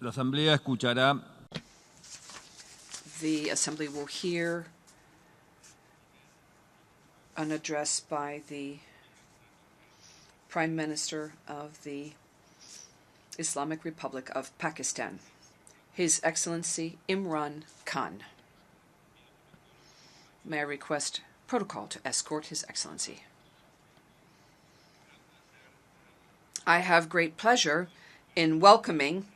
La Asamblea escuchará. The Assembly will hear an address by the Prime Minister of the Islamic Republic of Pakistan, His Excellency Imran Khan. May I request protocol to escort His Excellency. I have great pleasure in welcoming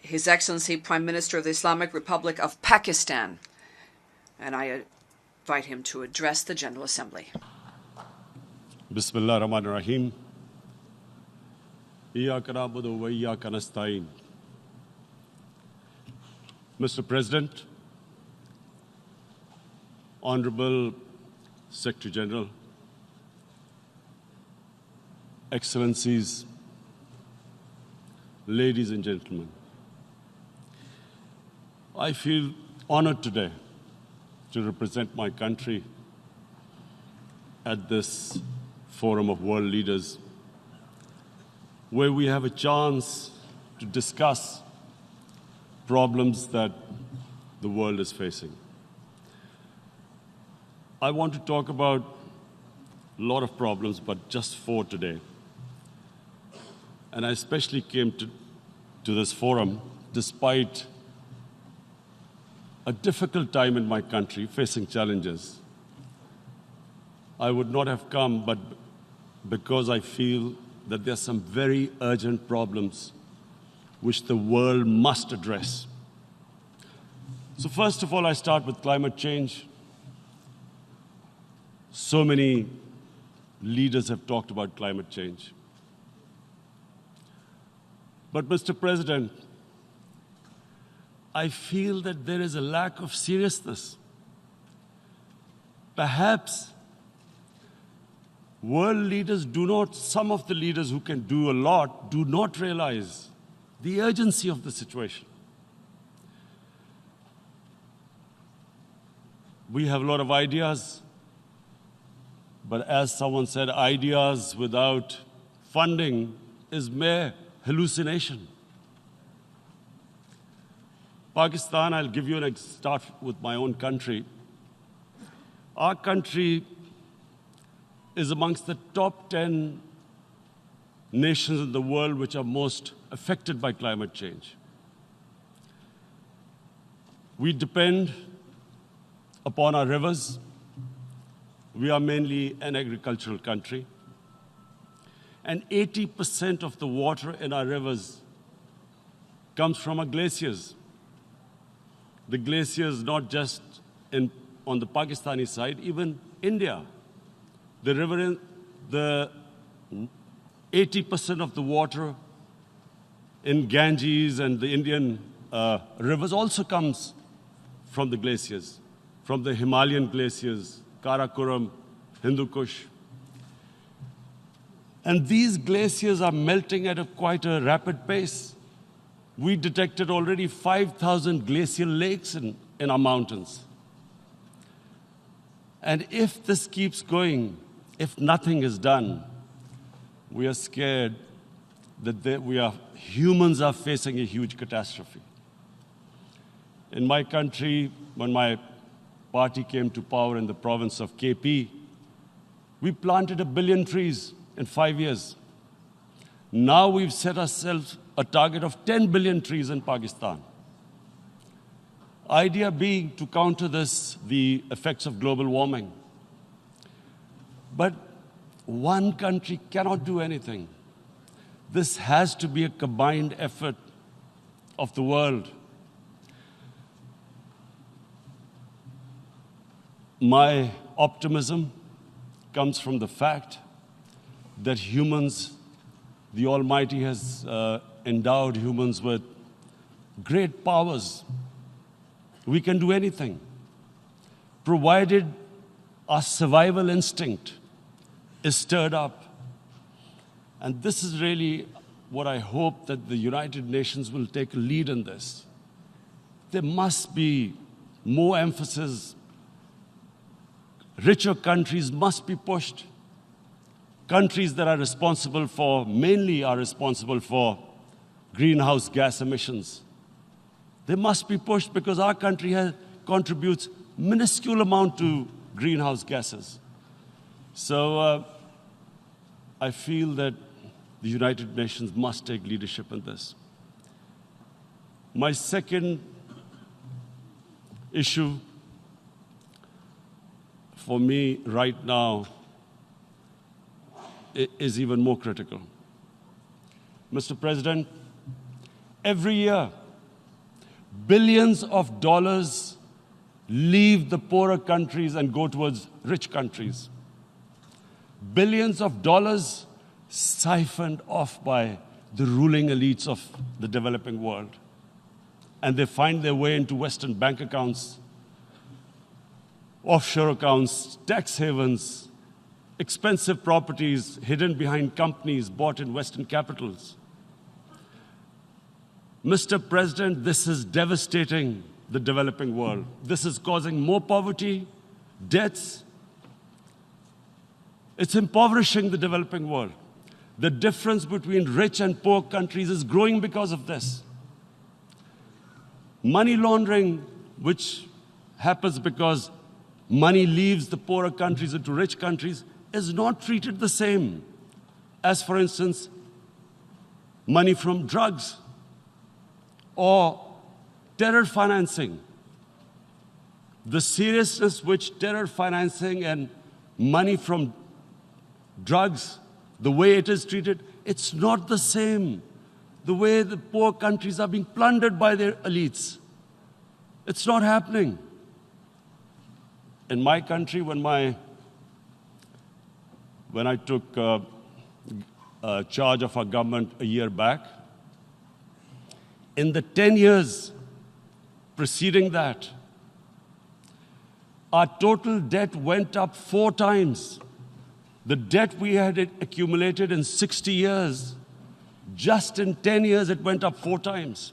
His Excellency Prime Minister of the Islamic Republic of Pakistan, and I invite him to address the General Assembly. Bismillah ar-Rahman ar-Rahim. Iyyaka na'budu wa iyyaka nasta'in. Mr. President, Honorable Secretary General, Excellencies, ladies and gentlemen, I feel honored today to represent my country at this forum of world leaders, where we have a chance to discuss problems that the world is facing. I want to talk about a lot of problems, but just 4 today. And I especially came to this forum despite a difficult time in my country, facing challenges. I would not have come, but because I feel that there are some very urgent problems which the world must address. So first of all, I start with climate change. So many leaders have talked about climate change. But Mr. President, I feel that there is a lack of seriousness. Perhaps world leaders some of the leaders who can do a lot, do not realize the urgency of the situation. We have a lot of ideas, but as someone said, ideas without funding is mere hallucination. Pakistan, I'll give you start with my own country. Our country is amongst the top 10 nations in the world which are most affected by climate change. We depend upon our rivers. We are mainly an agricultural country. And 80% of the water in our rivers comes from our glaciers. The glaciers, not just on the Pakistani side, even India. The 80% of the water in Ganges and the Indian rivers also comes from the glaciers, from the Himalayan glaciers, Karakoram, Hindu Kush. And these glaciers are melting at quite a rapid pace. We detected already 5,000 glacial lakes in our mountains. And if this keeps going, if nothing is done, we are scared that humans are facing a huge catastrophe. In my country, when my party came to power in the province of KP, we planted 1 billion trees in 5 years. Now we've set ourselves a target of 10 billion trees in Pakistan. Idea being to counter the effects of global warming. But one country cannot do anything. This has to be a combined effort of the world. My optimism comes from the fact that humans, the Almighty has endowed humans with great powers. We can do anything, provided our survival instinct is stirred up. And this is really what I hope that the United Nations will take a lead in this. There must be more emphasis. Richer countries must be pushed. Countries that are responsible for greenhouse gas emissions. They must be pushed because our country contributes minuscule amount to greenhouse gases. So I feel that the United Nations must take leadership in this. My second issue for me right now is even more critical. Mr. President, every year, billions of dollars leave the poorer countries and go towards rich countries. Billions of dollars siphoned off by the ruling elites of the developing world. And they find their way into Western bank accounts, offshore accounts, tax havens, expensive properties hidden behind companies bought in Western capitals. Mr. President, this is devastating the developing world. This is causing more poverty, debts. It's impoverishing the developing world. The difference between rich and poor countries is growing because of this. Money laundering, which happens because money leaves the poorer countries into rich countries, is not treated the same as, for instance, money from drugs or terror financing. The seriousness which terror financing and money from drugs, the way it is treated, it's not the same. The way the poor countries are being plundered by their elites. It's not happening. In my country, when I took charge of our government a year back, in the 10 years preceding that, our total debt went up 4 times. The debt we had accumulated in 60 years, just in 10 years, it went up 4 times.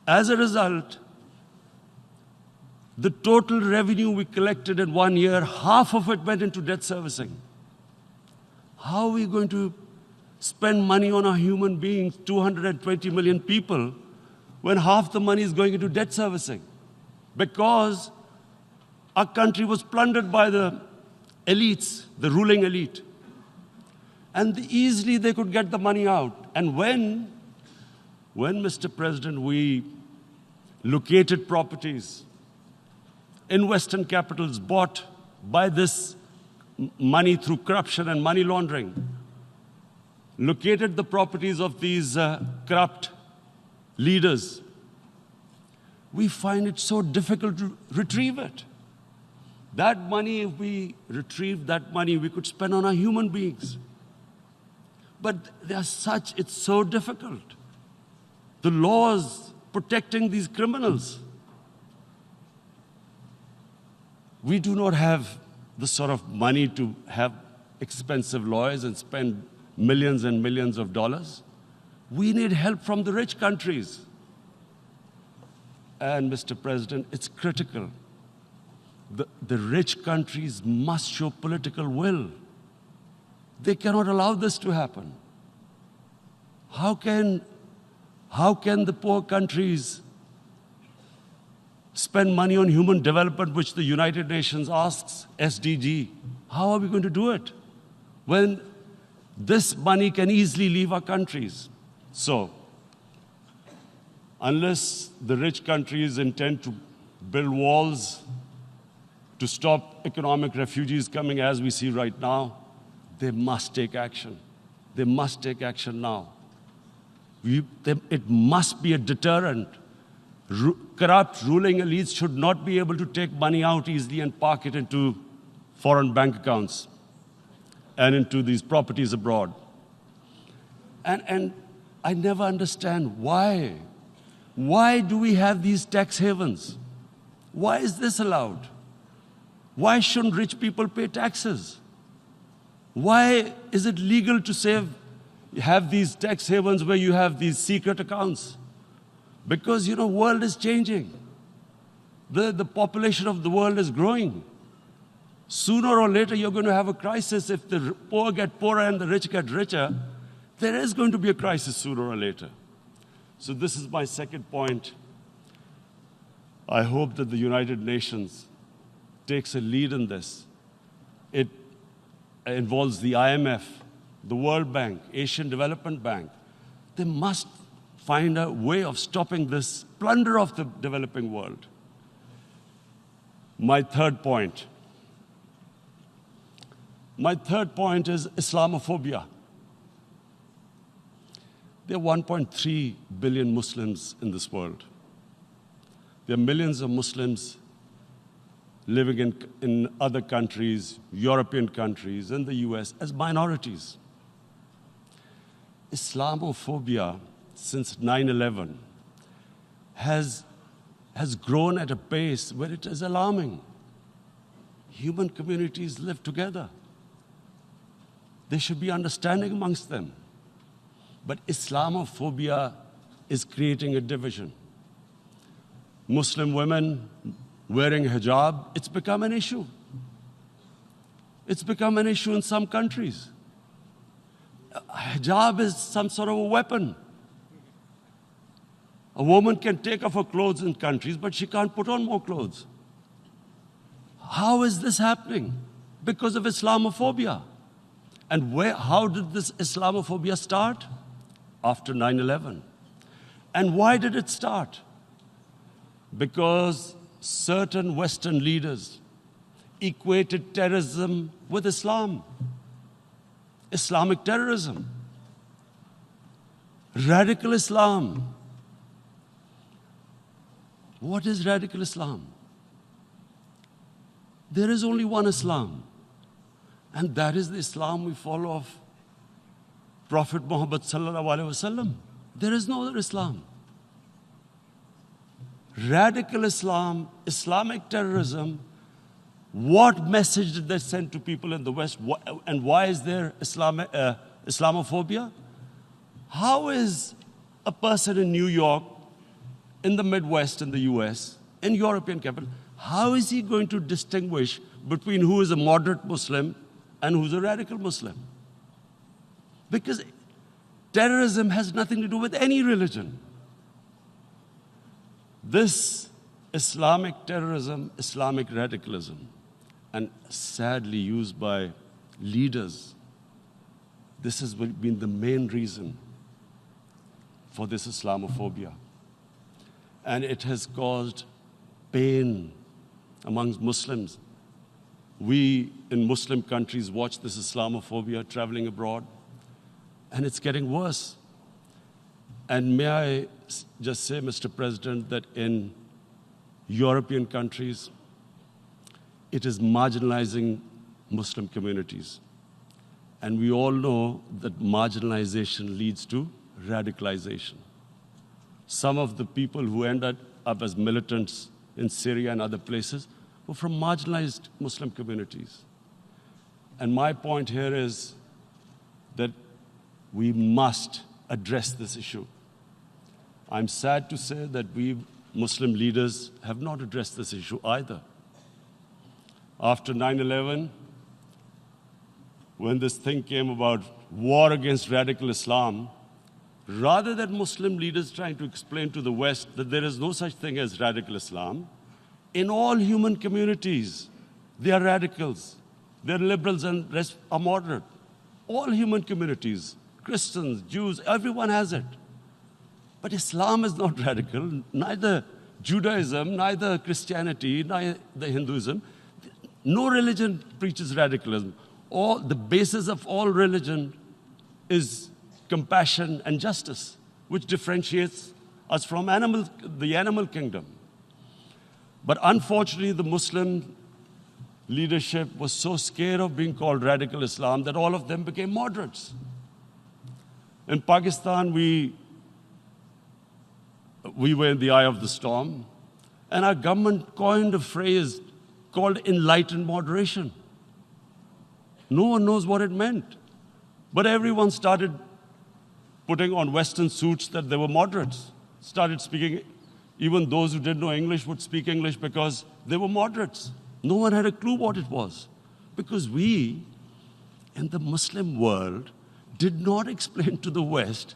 As a result, the total revenue we collected in 1 year, half of it went into debt servicing. How are we going to spend money on our human beings, 220 million people, when half the money is going into debt servicing? Because our country was plundered by the elites, the ruling elite. And easily they could get the money out. And when, Mr. President, we located properties in Western capitals bought by this money through corruption and money laundering, located the properties of these corrupt leaders, we find it so difficult to retrieve it. That money, if we retrieved that money, we could spend on our human beings. But it's so difficult. The laws protecting these criminals. We do not have the sort of money to have expensive lawyers and spend millions and millions of dollars. We need help from the rich countries. And, Mr. President, it's critical. The rich countries must show political will. They cannot allow this to happen. How can the poor countries spend money on human development, which the United Nations asks, SDG? How are we going to do it when this money can easily leave our countries? So, unless the rich countries intend to build walls to stop economic refugees coming as we see right now, they must take action. They must take action now. It must be a deterrent. Corrupt ruling elites should not be able to take money out easily and park it into foreign bank accounts and into these properties abroad. And I never understand why. Why do we have these tax havens? Why is this allowed? Why shouldn't rich people pay taxes? Why is it legal to have these tax havens where you have these secret accounts? Because, the world is changing. The population of the world is growing. Sooner or later, you're going to have a crisis if the poor get poorer and the rich get richer. There is going to be a crisis sooner or later. So this is my second point. I hope that the United Nations takes a lead in this. It involves the IMF, the World Bank, Asian Development Bank. They must find a way of stopping this plunder of the developing world. My third point is Islamophobia. There are 1.3 billion Muslims in this world. There are millions of Muslims living in other countries, European countries, in the US, as minorities. Islamophobia, since 9/11, has grown at a pace where it is alarming. Human communities live together. There should be understanding amongst them. But Islamophobia is creating a division. Muslim women wearing hijab, it's become an issue. It's become an issue in some countries. Hijab is some sort of a weapon. A woman can take off her clothes in countries, but she can't put on more clothes. How is this happening? Because of Islamophobia. And how did this Islamophobia start? After 9/11. And why did it start? Because certain Western leaders equated terrorism with Islam. Islamic terrorism. Radical Islam. What is radical Islam? There is only one Islam, and that is the Islam we follow of Prophet Muhammad sallallahu alaihi wasallam. There is no other Islam. Radical Islam, Islamic terrorism, what message did they send to people in the West? And why is there Islamophobia? How is a person in New York, in the Midwest, in the US, in European capital, how is he going to distinguish between who is a moderate Muslim and who's a radical Muslim? Because terrorism has nothing to do with any religion. This Islamic terrorism, Islamic radicalism, and sadly used by leaders, this has been the main reason for this Islamophobia. And it has caused pain amongst Muslims. We in Muslim countries watch this Islamophobia traveling abroad, and it's getting worse. And may I just say, Mr. President, that in European countries, it is marginalizing Muslim communities. And we all know that marginalization leads to radicalization. Some of the people who ended up as militants in Syria and other places were from marginalized Muslim communities. And my point here is that we must address this issue. I'm sad to say that we Muslim leaders have not addressed this issue either. After 9/11, when this thing came about war against radical Islam, rather than Muslim leaders trying to explain to the West that there is no such thing as radical Islam, in all human communities, they are radicals. They're liberals and rest are moderate. All human communities, Christians, Jews, everyone has it. But Islam is not radical, neither Judaism, neither Christianity, neither Hinduism. No religion preaches radicalism. The basis of all religion is compassion and justice, which differentiates us from the animal kingdom. But unfortunately, the Muslim leadership was so scared of being called radical Islam that all of them became moderates. In Pakistan, we were in the eye of the storm, and our government coined a phrase called enlightened moderation. No one knows what it meant, but everyone started putting on Western suits that they were moderates, started speaking. Even those who didn't know English would speak English because they were moderates. No one had a clue what it was. Because we, in the Muslim world, did not explain to the West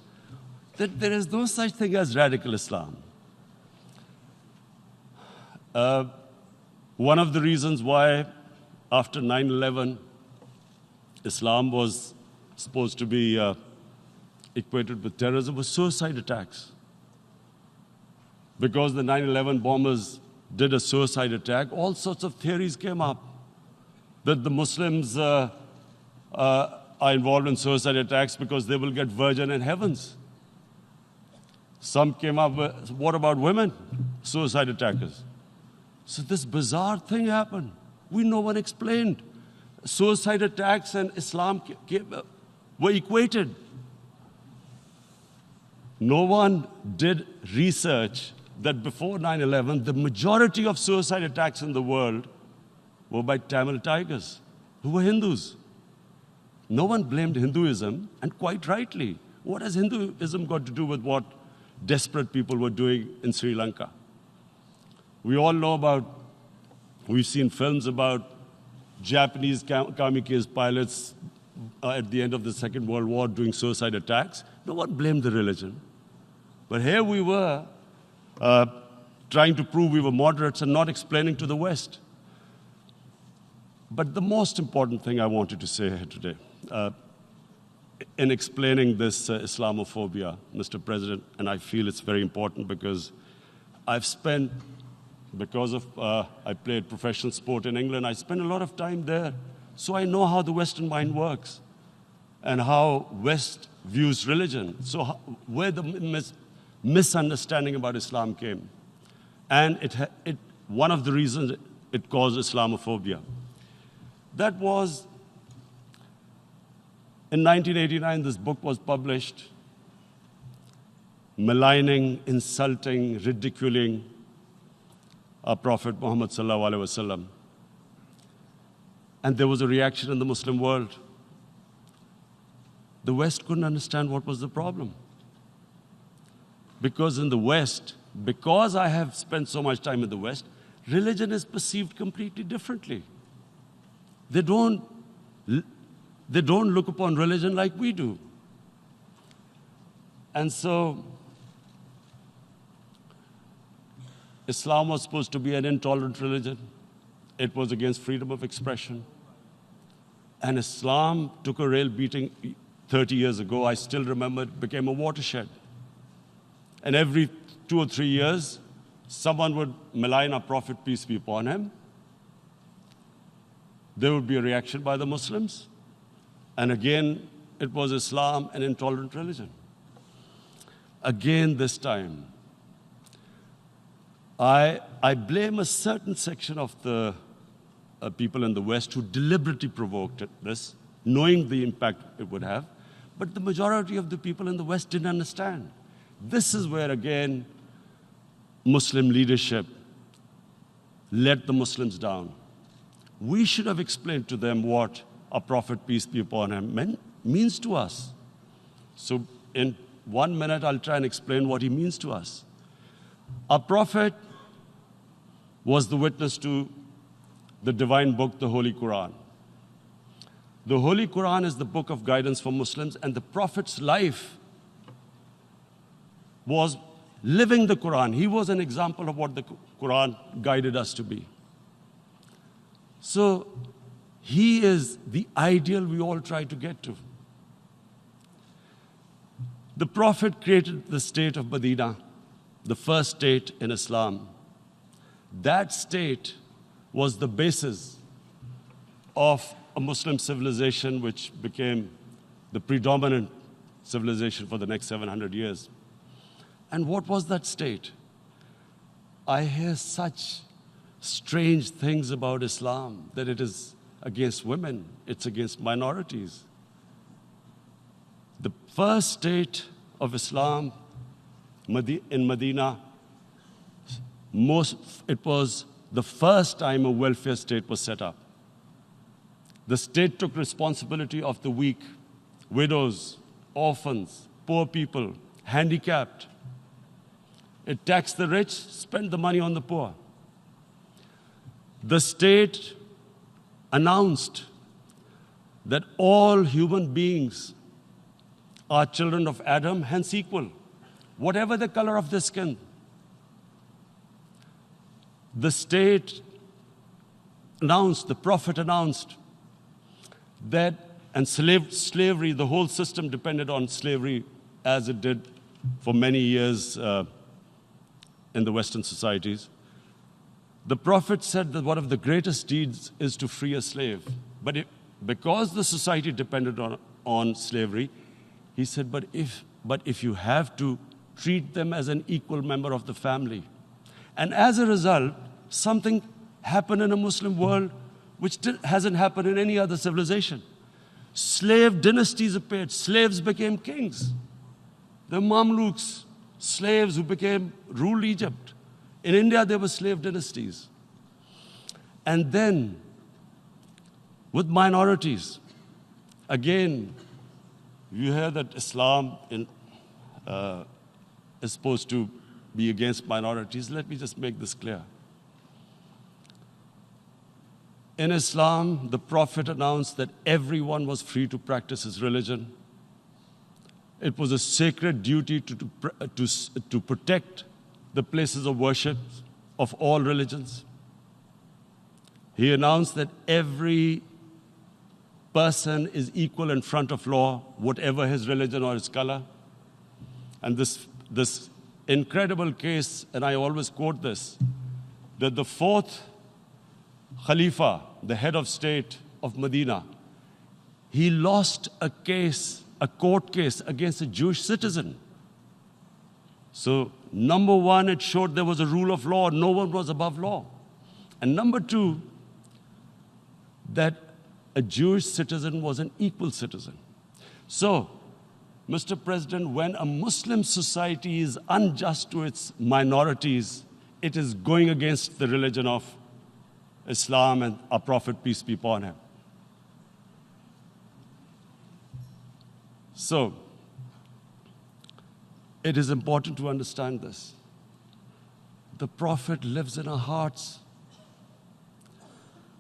that there is no such thing as radical Islam. One of the reasons why after 9/11 Islam was supposed to be equated with terrorism was suicide attacks. Because the 9/11 bombers did a suicide attack, all sorts of theories came up that the Muslims are involved in suicide attacks because they will get virgin in heavens. Some came up with, what about women, suicide attackers? So this bizarre thing happened. No one explained. Suicide attacks and Islam were equated. No one did research that before 9/11, the majority of suicide attacks in the world were by Tamil tigers, who were Hindus. No one blamed Hinduism, and quite rightly. What has Hinduism got to do with what desperate people were doing in Sri Lanka? We all know we've seen films about Japanese kamikaze pilots at the end of the Second World War doing suicide attacks. No one blamed the religion. But here we were trying to prove we were moderates and not explaining to the West. But the most important thing I wanted to say here today, in explaining this Islamophobia, Mr. President, and I feel it's very important because I played professional sport in England, I spent a lot of time there, so I know how the Western mind works and how West views religion. So where the misunderstanding about Islam came. And one of the reasons it caused Islamophobia. That was, in 1989, this book was published, maligning, insulting, ridiculing our Prophet Muhammad sallallahu alaihi wasallam. And there was a reaction in the Muslim world. The West couldn't understand what was the problem. Because in the West, because I have spent so much time in the West, religion is perceived completely differently. They don't look upon religion like we do. And so, Islam was supposed to be an intolerant religion. It was against freedom of expression. And Islam took a real beating 30 years ago. I still remember it became a watershed. And every 2 or 3 years, someone would malign our Prophet, peace be upon him. There would be a reaction by the Muslims. And again, it was Islam, an intolerant religion. Again, this time, I blame a certain section of the people in the West who deliberately provoked this, knowing the impact it would have. But the majority of the people in the West didn't understand. This is where, again, Muslim leadership let the Muslims down. We should have explained to them what our Prophet, peace be upon him, means to us. So in 1 minute, I'll try and explain what he means to us. Our Prophet was the witness to the divine book, the Holy Quran. The Holy Quran is the book of guidance for Muslims, and the Prophet's life was living the Quran. He was an example of what the Quran guided us to be. So he is the ideal we all try to get to. The Prophet created the state of Medina, the first state in Islam. That state was the basis of a Muslim civilization which became the predominant civilization for the next 700 years. And what was that state? I hear such strange things about Islam, that it is against women, it's against minorities. The first state of Islam in Medina, it was the first time a welfare state was set up. The state took responsibility of the weak, widows, orphans, poor people, handicapped. It taxed the rich, spent the money on the poor. The state announced that all human beings are children of Adam, hence equal, whatever the color of their skin. The state announced, the Prophet announced that, and slavery, the whole system depended on slavery as it did for many years in the Western societies. The Prophet said that one of the greatest deeds is to free a slave. But because the society depended on slavery, he said, but if you have to, treat them as an equal member of the family. And as a result, something happened in a Muslim world which hasn't happened in any other civilization. Slave dynasties appeared. Slaves became kings. The Mamluks, slaves who ruled Egypt. In India, there were slave dynasties. And then, with minorities, again, you hear that Islam is supposed to be against minorities. Let me just make this clear. In Islam, the Prophet announced that everyone was free to practice his religion. It was a sacred duty to protect the places of worship of all religions. He announced that every person is equal in front of law, whatever his religion or his color. And this incredible case, and I always quote this, that the fourth Khalifa, the head of state of Medina, he lost a court case against a Jewish citizen. So, number one, it showed there was a rule of law, no one was above law. And number two, that a Jewish citizen was an equal citizen. So, Mr. President, when a Muslim society is unjust to its minorities, it is going against the religion of Islam and our Prophet, peace be upon him. So, it is important to understand this. The Prophet lives in our hearts.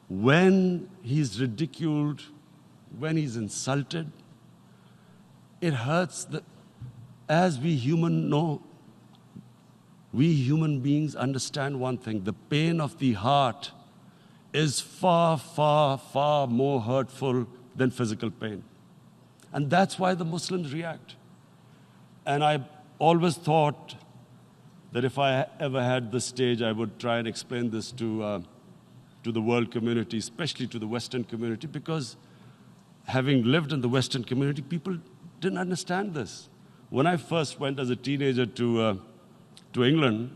When he's ridiculed, when he's insulted, it hurts. As we human beings understand one thing, the pain of the heart is far, far, far more hurtful than physical pain. And that's why the Muslims react. And I always thought that if I ever had the stage, I would try and explain this to the world community, especially to the Western community, because having lived in the Western community, people didn't understand this. When I first went as a teenager to England,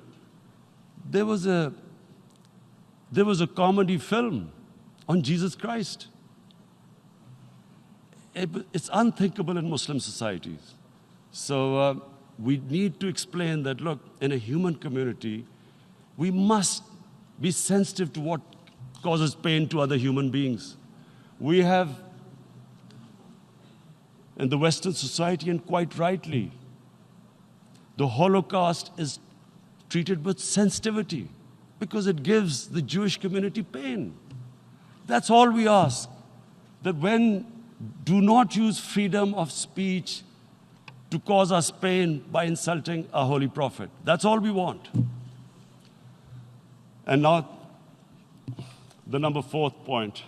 there was a comedy film on Jesus Christ. It's unthinkable in Muslim societies. So we need to explain that, look, in a human community, we must be sensitive to what causes pain to other human beings. We have, in the Western society, and quite rightly, the Holocaust is treated with sensitivity because it gives the Jewish community pain. That's all we ask. That do not use freedom of speech to cause us pain by insulting our holy prophet. That's all we want. And now, the number fourth point,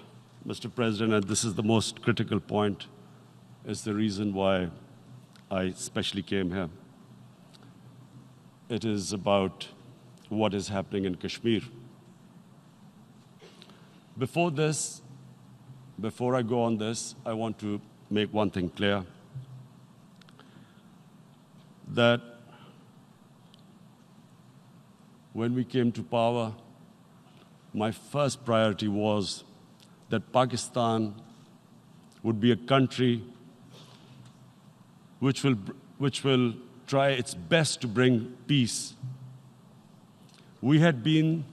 Mr. President, and this is the most critical point, is the reason why I especially came here. It is about what is happening in Kashmir. Before I go on this, I want to make one thing clear, that when we came to power, my first priority was that Pakistan would be a country which will try its best to bring peace. We had been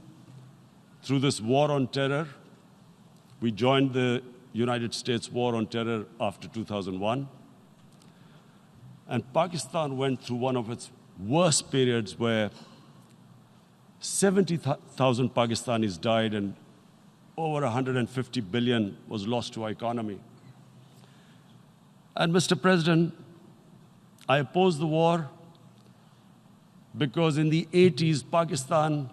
through this war on terror. We joined the United States war on terror after 2001. And Pakistan went through one of its worst periods where 70,000 Pakistanis died and over 150 billion was lost to our economy. And Mr. President, I opposed the war because in the 80s, Pakistan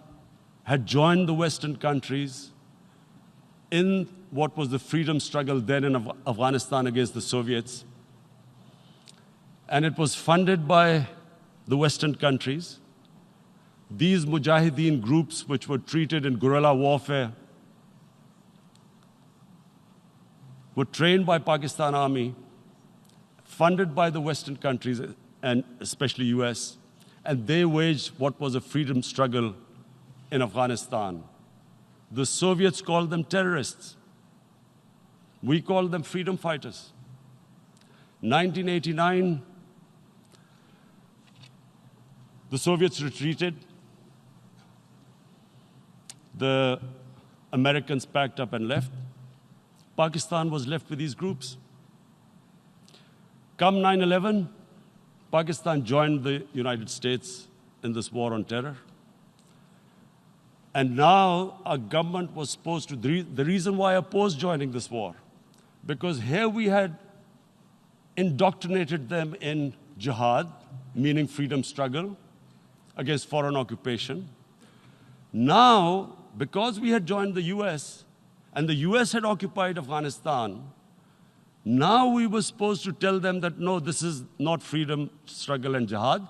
had joined the Western countries in what was the freedom struggle then in Afghanistan against the Soviets. And it was funded by the Western countries. These Mujahideen groups, which were treated in guerrilla warfare, were trained by Pakistan Army, funded by the Western countries, and especially US, and they waged what was a freedom struggle in Afghanistan. The Soviets called them terrorists. We called them freedom fighters. 1989, the Soviets retreated. The Americans packed up and left. Pakistan was left with these groups. Come 9/11, Pakistan joined the United States in this war on terror. And now our government was supposed to, the reason why I opposed joining this war, because here we had indoctrinated them in jihad, meaning freedom struggle against foreign occupation. Now, because we had joined the US, and the US had occupied Afghanistan, now we were supposed to tell them that, no, this is not freedom struggle and jihad,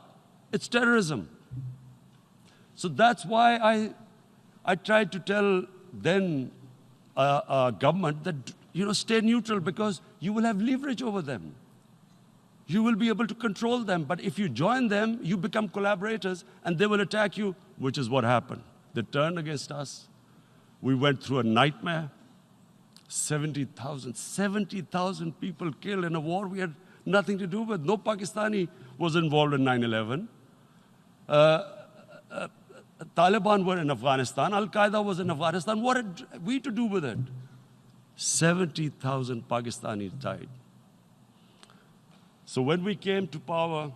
it's terrorism. So that's why I tried to tell then government that, stay neutral because you will have leverage over them. You will be able to control them. But if you join them, you become collaborators and they will attack you, which is what happened. They turned against us. We went through a nightmare. 70,000 people killed in a war we had nothing to do with. No Pakistani was involved in 9/11. Taliban were in Afghanistan. Al-Qaeda was in Afghanistan. What had we to do with it? 70,000 Pakistanis died. So when we came to power,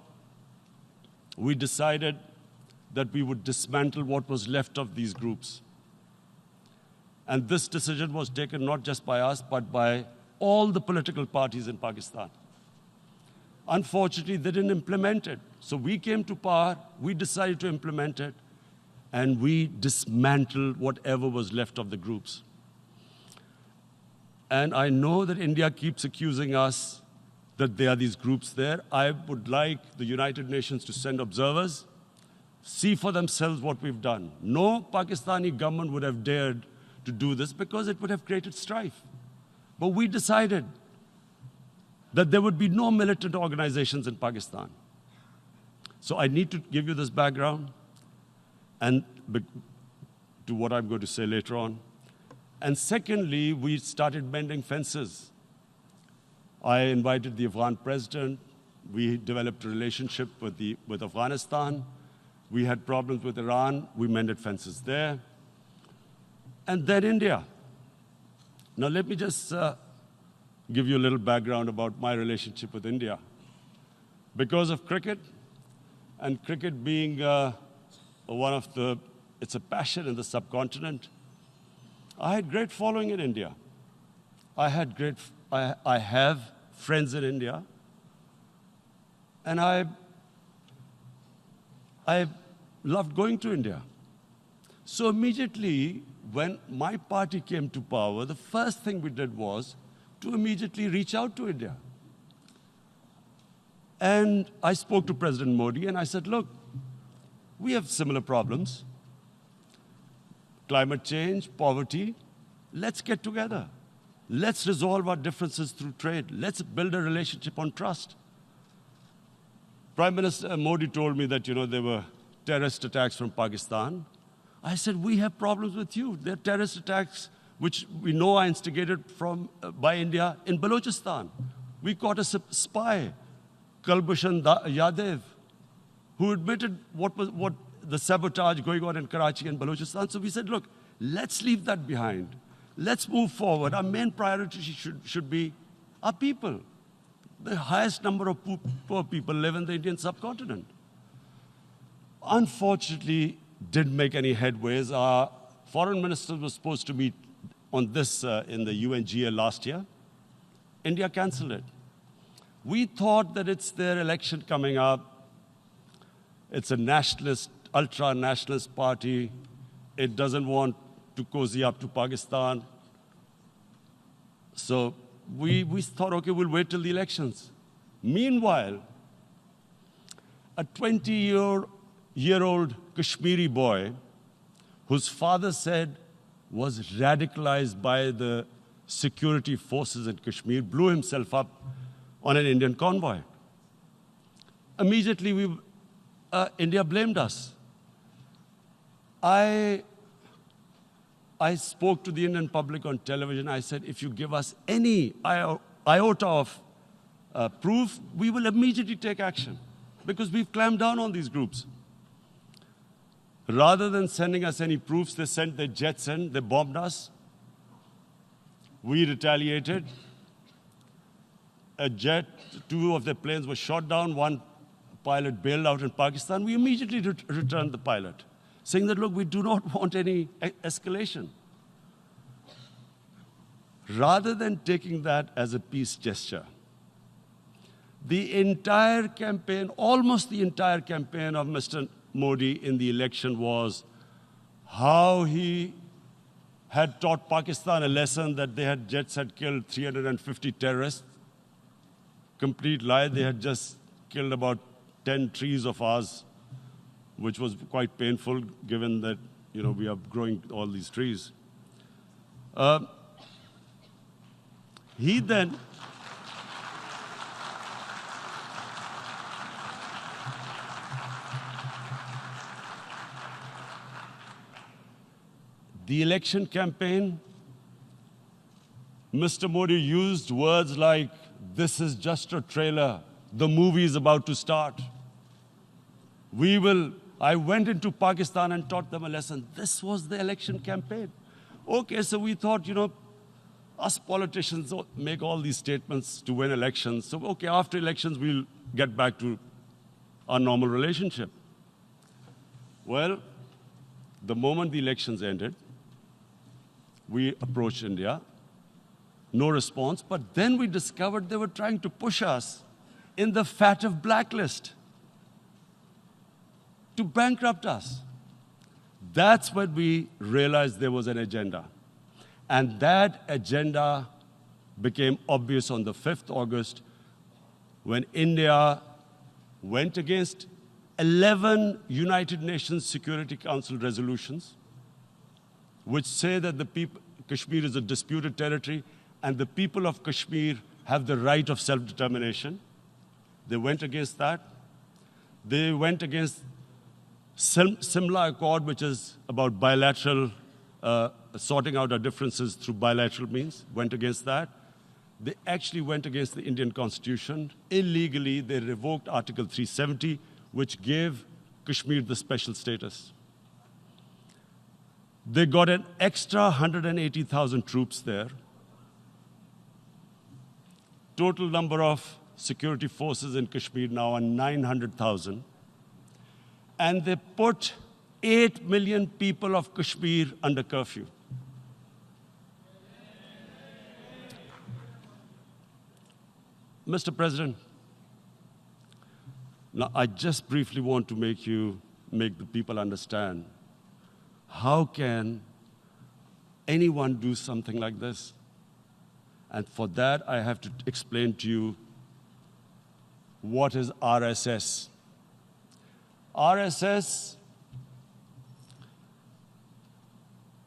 we decided that we would dismantle what was left of these groups. And this decision was taken not just by us, but by all the political parties in Pakistan. Unfortunately, they didn't implement it. So we came to power, we decided to implement it, and we dismantled whatever was left of the groups. And I know that India keeps accusing us that there are these groups there. I would like the United Nations to send observers, see for themselves what we've done. No Pakistani government would have dared to do this because it would have created strife. But we decided that there would be no militant organizations in Pakistan. So I need to give you this background and to what I'm going to say later on. And secondly, we started mending fences. I invited the Afghan president. We developed a relationship with Afghanistan. We had problems with Iran. We mended fences there. And then India. Now let me just give you a little background about my relationship with India. Because of cricket, and cricket being it's a passion in the subcontinent, I had great following in India. I have friends in India, and I loved going to India. So immediately, when my party came to power, the first thing we did was to immediately reach out to India. And I spoke to President Modi and I said, look, we have similar problems. Climate change, poverty, let's get together. Let's resolve our differences through trade. Let's build a relationship on trust. Prime Minister Modi told me that, there were terrorist attacks from Pakistan. I said, we have problems with you. There are terrorist attacks which we know are instigated by India in Balochistan. We caught a spy, Kulbhushan Yadav, who admitted what the sabotage going on in Karachi and Balochistan. So we said, look, let's leave that behind. Let's move forward. Our main priority should be our people. The highest number of poor people live in the Indian subcontinent. Unfortunately, didn't make any headways. Our foreign minister was supposed to meet on this in the UNGA last year. India cancelled it. We thought that it's their election coming up. It's a nationalist, ultra-nationalist party. It doesn't want to cozy up to Pakistan. So we thought, okay, we'll wait till the elections. Meanwhile, a 20-year-old Kashmiri boy, whose father said was radicalized by the security forces in Kashmir, blew himself up on an Indian convoy. Immediately, India blamed us. I spoke to the Indian public on television. I said, if you give us any iota of proof, we will immediately take action, because we've clamped down on these groups. Rather than sending us any proofs, they sent their jets in, they bombed us. We retaliated. A jet, 2 of their planes were shot down, 1 pilot bailed out in Pakistan. We immediately returned the pilot, saying that, look, we do not want any escalation. Rather than taking that as a peace gesture, the entire campaign, almost the entire campaign of Mr. Modi in the election was how he had taught Pakistan a lesson that jets had killed 350 terrorists. Complete lie. They had just killed about 10 trees of ours, which was quite painful given that, we are growing all these trees. He then the election campaign, Mr. Modi used words like, this is just a trailer, the movie is about to start. I went into Pakistan and taught them a lesson. This was the election campaign. Okay, so we thought, us politicians make all these statements to win elections. So, okay, after elections, we'll get back to our normal relationship. Well, the moment the elections ended, we approached India, no response, but then we discovered they were trying to push us in the FATF blacklist to bankrupt us. That's when we realized there was an agenda. And that agenda became obvious on the 5th August when India went against 11 United Nations Security Council resolutions, which say that Kashmir is a disputed territory and the people of Kashmir have the right of self-determination. They went against that. They went against Simla Accord, which is about bilateral, sorting out our differences through bilateral means, went against that. They actually went against the Indian Constitution. Illegally, they revoked Article 370, which gave Kashmir the special status. They got an extra 180,000 troops there. Total number of security forces in Kashmir now are 900,000. And they put 8 million people of Kashmir under curfew. Mr. President, now I just briefly want to make the people understand, how can anyone do something like this? And for that, I have to explain to you what is RSS. RSS,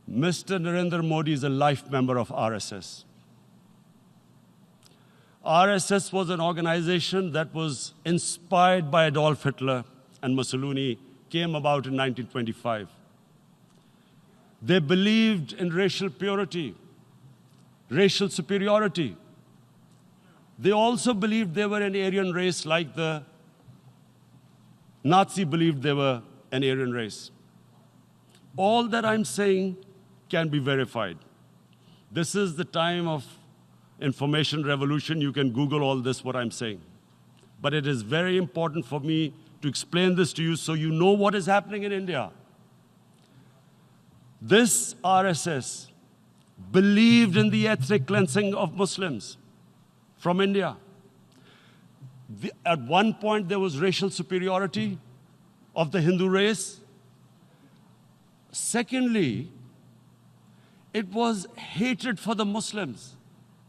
Mr. Narendra Modi is a life member of RSS. RSS was an organization that was inspired by Adolf Hitler and Mussolini, came about in 1925. They believed in racial purity, racial superiority. They also believed they were an Aryan race like the Nazi believed they were an Aryan race. All that I'm saying can be verified. This is the time of information revolution. You can Google all this, what I'm saying. But it is very important for me to explain this to you so you know what is happening in India. This RSS believed in the ethnic cleansing of Muslims from India. At one point, there was racial superiority of the Hindu race. Secondly, it was hatred for the Muslims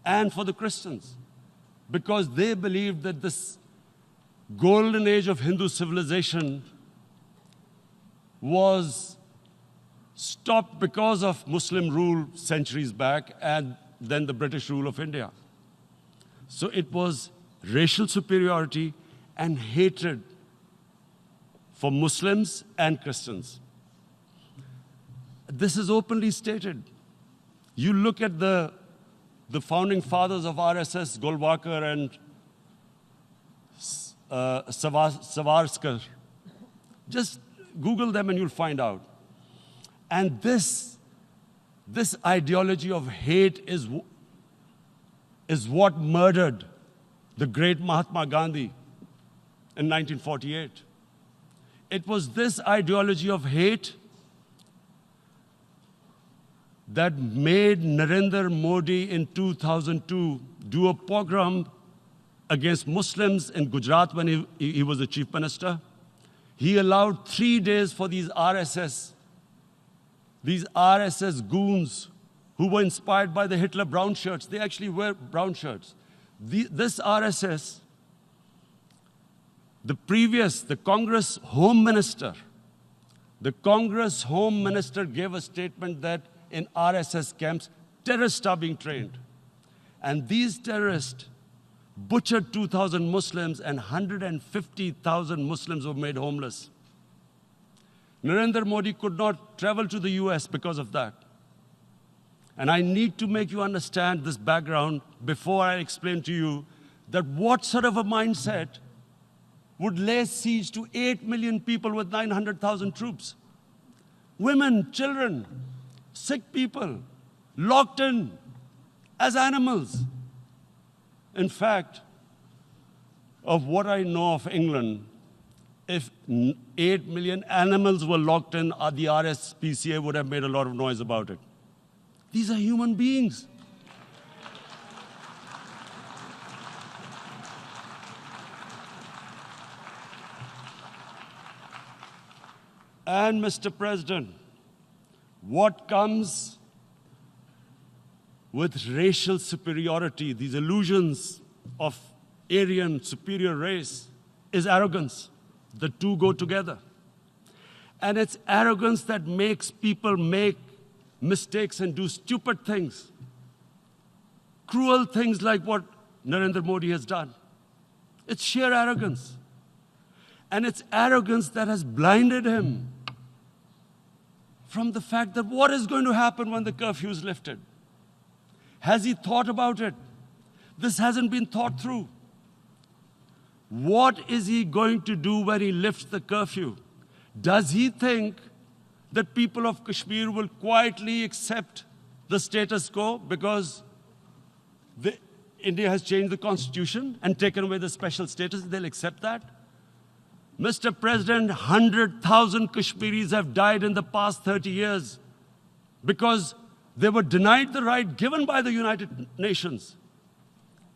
and for the Christians, because they believed that this golden age of Hindu civilization was stopped because of Muslim rule centuries back and then the British rule of India. So it was racial superiority and hatred for Muslims and Christians. This is openly stated. You look at the founding fathers of RSS, Golwalkar and Savarkar. Just Google them and you'll find out. And this ideology of hate is what murdered the great Mahatma Gandhi in 1948. It was this ideology of hate that made Narendra Modi in 2002 do a pogrom against Muslims in Gujarat when he was the chief minister. He allowed 3 days for these RSS goons who were inspired by the Hitler brown shirts. They actually wear brown shirts. This RSS, the Congress Home Minister gave a statement that in RSS camps, terrorists are being trained. And these terrorists butchered 2,000 Muslims and 150,000 Muslims were made homeless. Narendra Modi could not travel to the US because of that. And I need to make you understand this background before I explain to you that what sort of a mindset would lay siege to 8 million people with 900,000 troops. Women, children, sick people, locked in as animals. In fact, of what I know of England, if 8 million animals were locked in, the RSPCA would have made a lot of noise about it. These are human beings. And Mr. President, what comes with racial superiority, these illusions of Aryan superior race, is arrogance. The two go together. And it's arrogance that makes people make mistakes and do stupid things. Cruel things like what Narendra Modi has done. It's sheer arrogance. And it's arrogance that has blinded him from the fact that what is going to happen when the curfew is lifted? Has he thought about it? This hasn't been thought through. What is he going to do when he lifts the curfew? Does he think that people of Kashmir will quietly accept the status quo because India has changed the constitution and taken away the special status? They'll accept that? Mr. President, 100,000 Kashmiris have died in the past 30 years because they were denied the right given by the United Nations,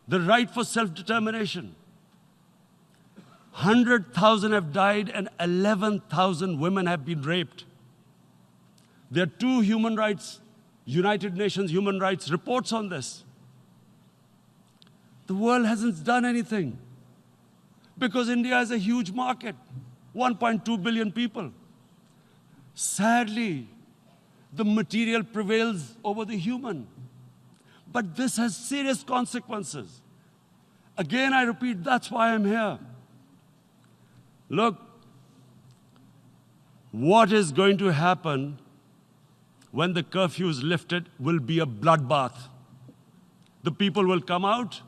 the right for self-determination. 100,000 have died and 11,000 women have been raped. There are 2 United Nations human rights reports on this. The world hasn't done anything because India is a huge market, 1.2 billion people. Sadly, the material prevails over the human. But this has serious consequences. Again, I repeat, that's why I'm here. Look, what is going to happen when the curfew is lifted will be a bloodbath. The people will come out.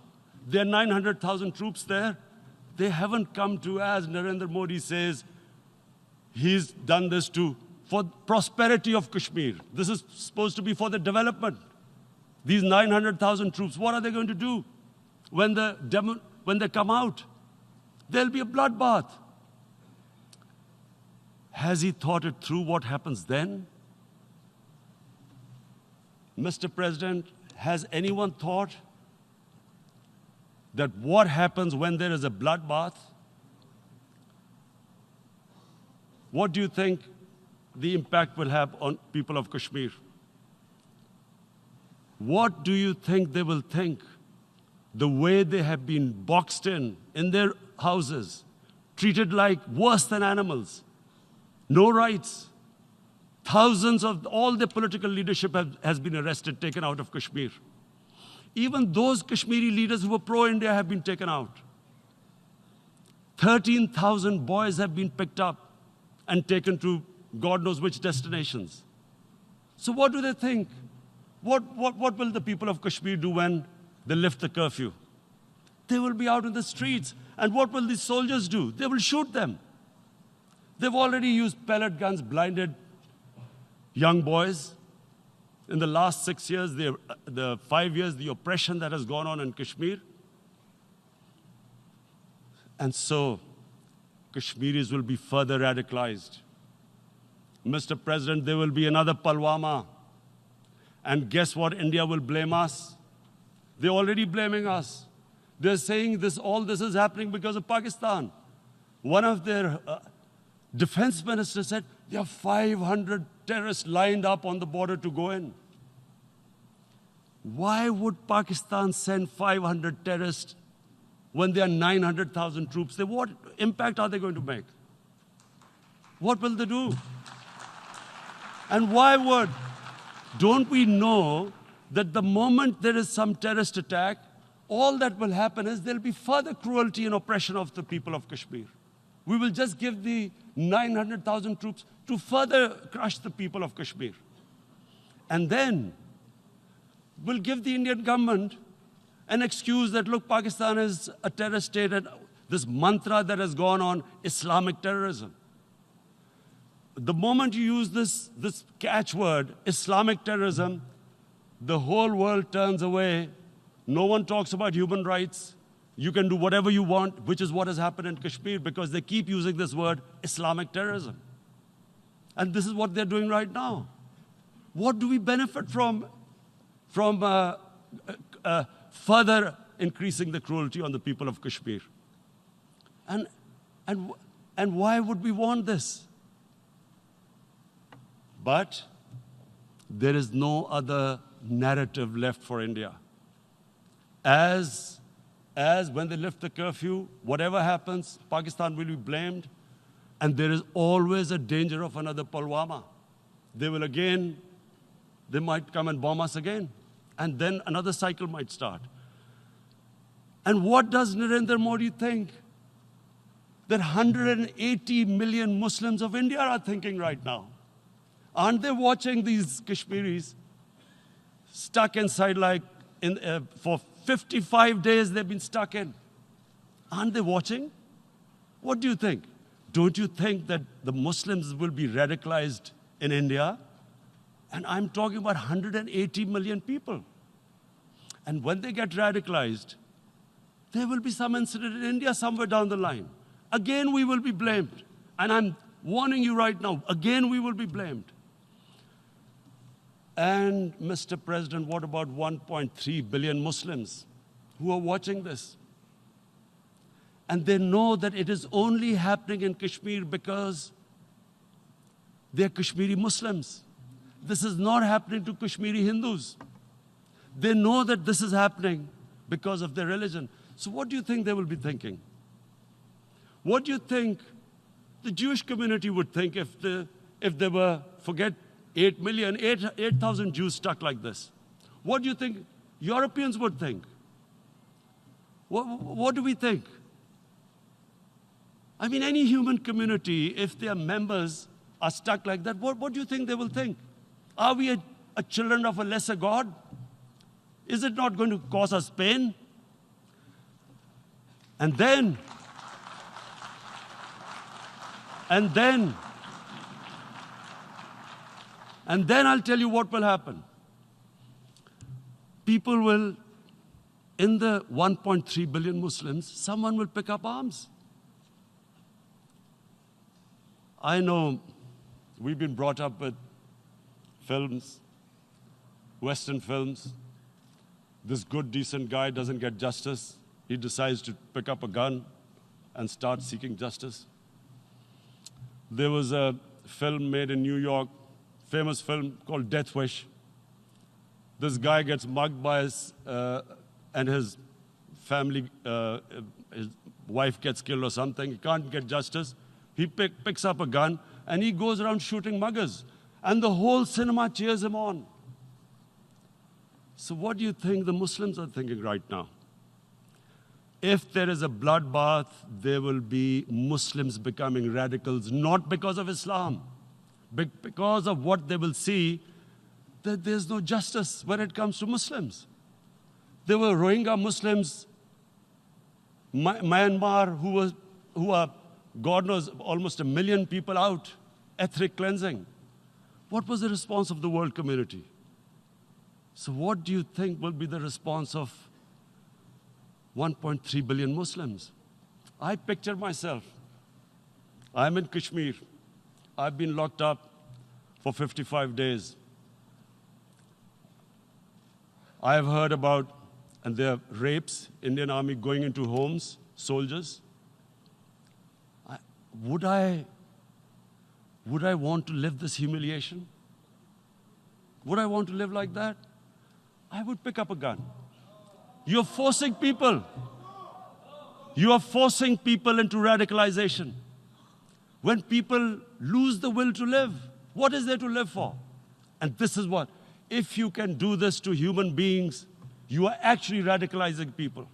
There are 900,000 troops there. They haven't come to, as Narendra Modi says, he's done this for prosperity of Kashmir. This is supposed to be for the development. These 900,000 troops, what are they going to do when they come out? There'll be a bloodbath. Has he thought it through what happens then? Mr. President, has anyone thought that what happens when there is a bloodbath? What do you think the impact will have on people of Kashmir? What do you think they will think? The way they have been boxed in their houses, treated like worse than animals, no rights. Thousands of all the political leadership has been arrested, taken out of Kashmir. Even those Kashmiri leaders who were pro-India have been taken out. 13,000 boys have been picked up and taken to God knows which destinations. So what do they think? What will the people of Kashmir do when they lift the curfew? They will be out in the streets. And what will these soldiers do? They will shoot them. They've already used pellet guns, blinded young boys. In the last 6 years, the 5 years, the oppression that has gone on in Kashmir. And so, Kashmiris will be further radicalized. Mr. President, there will be another Pulwama. And guess what? India will blame us. They're already blaming us. They're saying all this is happening because of Pakistan. One of their defense ministers said, there are 500 terrorists lined up on the border to go in. Why would Pakistan send 500 terrorists when there are 900,000 troops? What impact are they going to make? What will they do? And why would? Don't we know that the moment there is some terrorist attack, all that will happen is there'll be further cruelty and oppression of the people of Kashmir. We will just give the 900,000 troops to further crush the people of Kashmir. And then we'll give the Indian government an excuse that, look, Pakistan is a terrorist state, and this mantra that has gone on, Islamic terrorism. The moment you use this catchword, Islamic terrorism, the whole world turns away. No one talks about human rights. You can do whatever you want, which is what has happened in Kashmir, because they keep using this word, Islamic terrorism. And this is what they're doing right now. What do we benefit from further increasing the cruelty on the people of Kashmir? And why would we want this? But there is no other narrative left for India. As when they lift the curfew, whatever happens, Pakistan will be blamed, and there is always a danger of another Pulwama. They might come and bomb us again, and then another cycle might start. And what does Narendra Modi think? That 180 million Muslims of India are thinking right now. Aren't they watching these Kashmiris stuck inside for 55 days they've been stuck in? Aren't they watching? What do you think? Don't you think that the Muslims will be radicalized in India? And I'm talking about 180 million people. And when they get radicalized, there will be some incident in India somewhere down the line. Again, we will be blamed. And I'm warning you right now, again, we will be blamed. And, Mr. President, what about 1.3 billion Muslims who are watching this? And they know that it is only happening in Kashmir because they're Kashmiri Muslims. This is not happening to Kashmiri Hindus. They know that this is happening because of their religion. So what do you think they will be thinking? What do you think the Jewish community would think if they were, forget 8,000 Jews stuck like this? What do you think Europeans would think? What do we think? I mean, any human community, if their members are stuck like that, what do you think they will think? Are we a children of a lesser God? Is it not going to cause us pain? And then I'll tell you what will happen. People will, in the 1.3 billion Muslims, someone will pick up arms. I know we've been brought up with films, Western films. This good, decent guy doesn't get justice. he decides to pick up a gun and start seeking justice. There was a film made in New York, famous film called Death Wish. This guy gets mugged by and his family, his wife gets killed or something. He can't get justice. He picks up a gun and he goes around shooting muggers. And the whole cinema cheers him on. So what do you think the Muslims are thinking right now? If there is a bloodbath, there will be Muslims becoming radicals, not because of Islam, but because of what they will see, that there's no justice when it comes to Muslims. There were Rohingya Muslims, Myanmar, who are, God knows, almost 1 million people out, ethnic cleansing. What was the response of the world community? So what do you think will be the response of 1.3 billion Muslims? I picture myself. I'm in Kashmir. I've been locked up for 55 days. I have heard about, and there are rapes, Indian Army going into homes, soldiers. Would I want to live this humiliation? Would I want to live like that? I would pick up a gun. You're forcing people. You are forcing people into radicalization. When people lose the will to live, what is there to live for? And this is what, if you can do this to human beings, you are actually radicalizing people.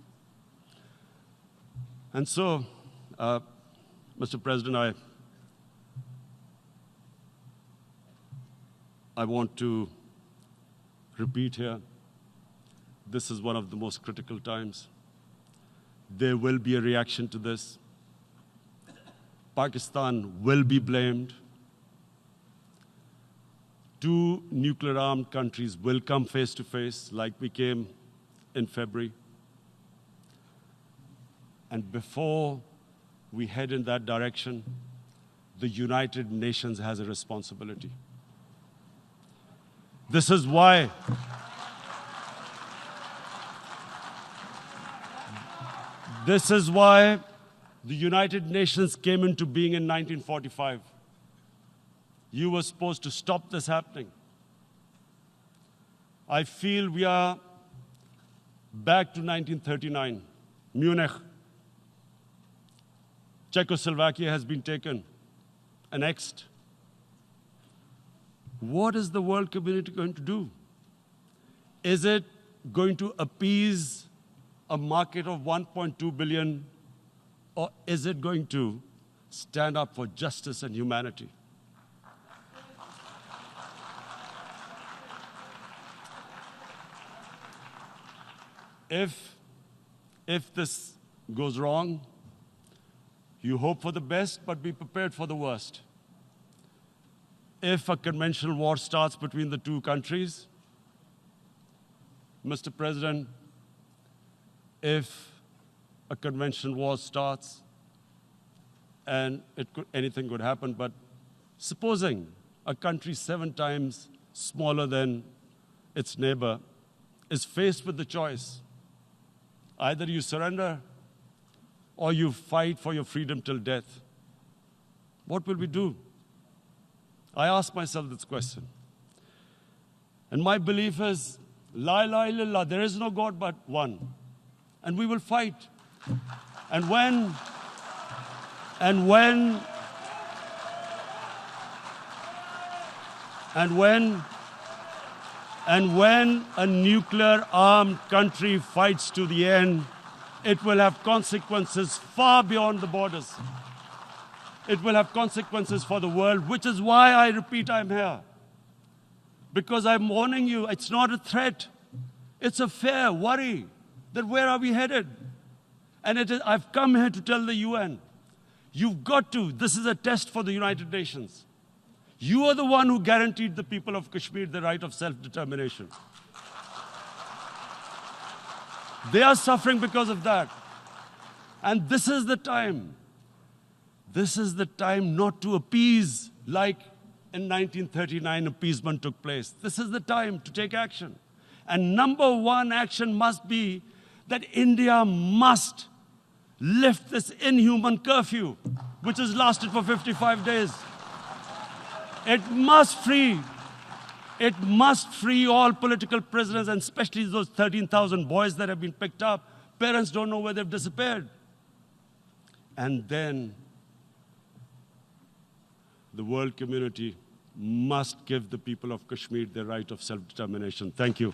And so, Mr. President, I want to repeat here, this is one of the most critical times. There will be a reaction to this. Pakistan will be blamed. 2 nuclear-armed countries will come face to face like we came in February. And before we head in that direction, the United Nations has a responsibility. This is why the United Nations came into being in 1945. You were supposed to stop this happening. I feel we are back to 1939, Munich. Czechoslovakia has been taken, annexed. What is the world community going to do? Is it going to appease a market of 1.2 billion, or is it going to stand up for justice and humanity? If this goes wrong, you hope for the best, but be prepared for the worst. If a conventional war starts between the 2 countries, Mr. President, if a conventional war starts, and anything could happen, but supposing a country 7 times smaller than its neighbor is faced with the choice, either you surrender or you fight for your freedom till death, what will we do? I ask myself this question. And my belief is, La ilaha illallah, there is no God but one. And we will fight. And when a nuclear-armed country fights to the end, it will have consequences far beyond the borders. It will have consequences for the world, which is why I repeat I'm here. Because I'm warning you, it's not a threat. It's a fair worry that where are we headed? And I've come here to tell the UN, you've got to, this is a test for the United Nations. You are the one who guaranteed the people of Kashmir the right of self-determination. They are suffering because of that. And this is the time. This is the time not to appease like in 1939 appeasement took place. This is the time to take action. And number 1 action must be that India must lift this inhuman curfew, which has lasted for 55 days. It must free all political prisoners, and especially those 13,000 boys that have been picked up. Parents don't know where they've disappeared. And then the world community must give the people of Kashmir their right of self-determination. Thank you.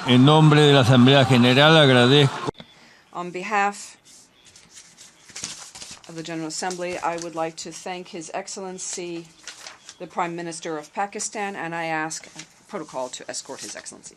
En nombre de la Asamblea General agradezco. On behalf of the General Assembly, I would like to thank His Excellency, the Prime Minister of Pakistan, and I ask protocol to escort His Excellency.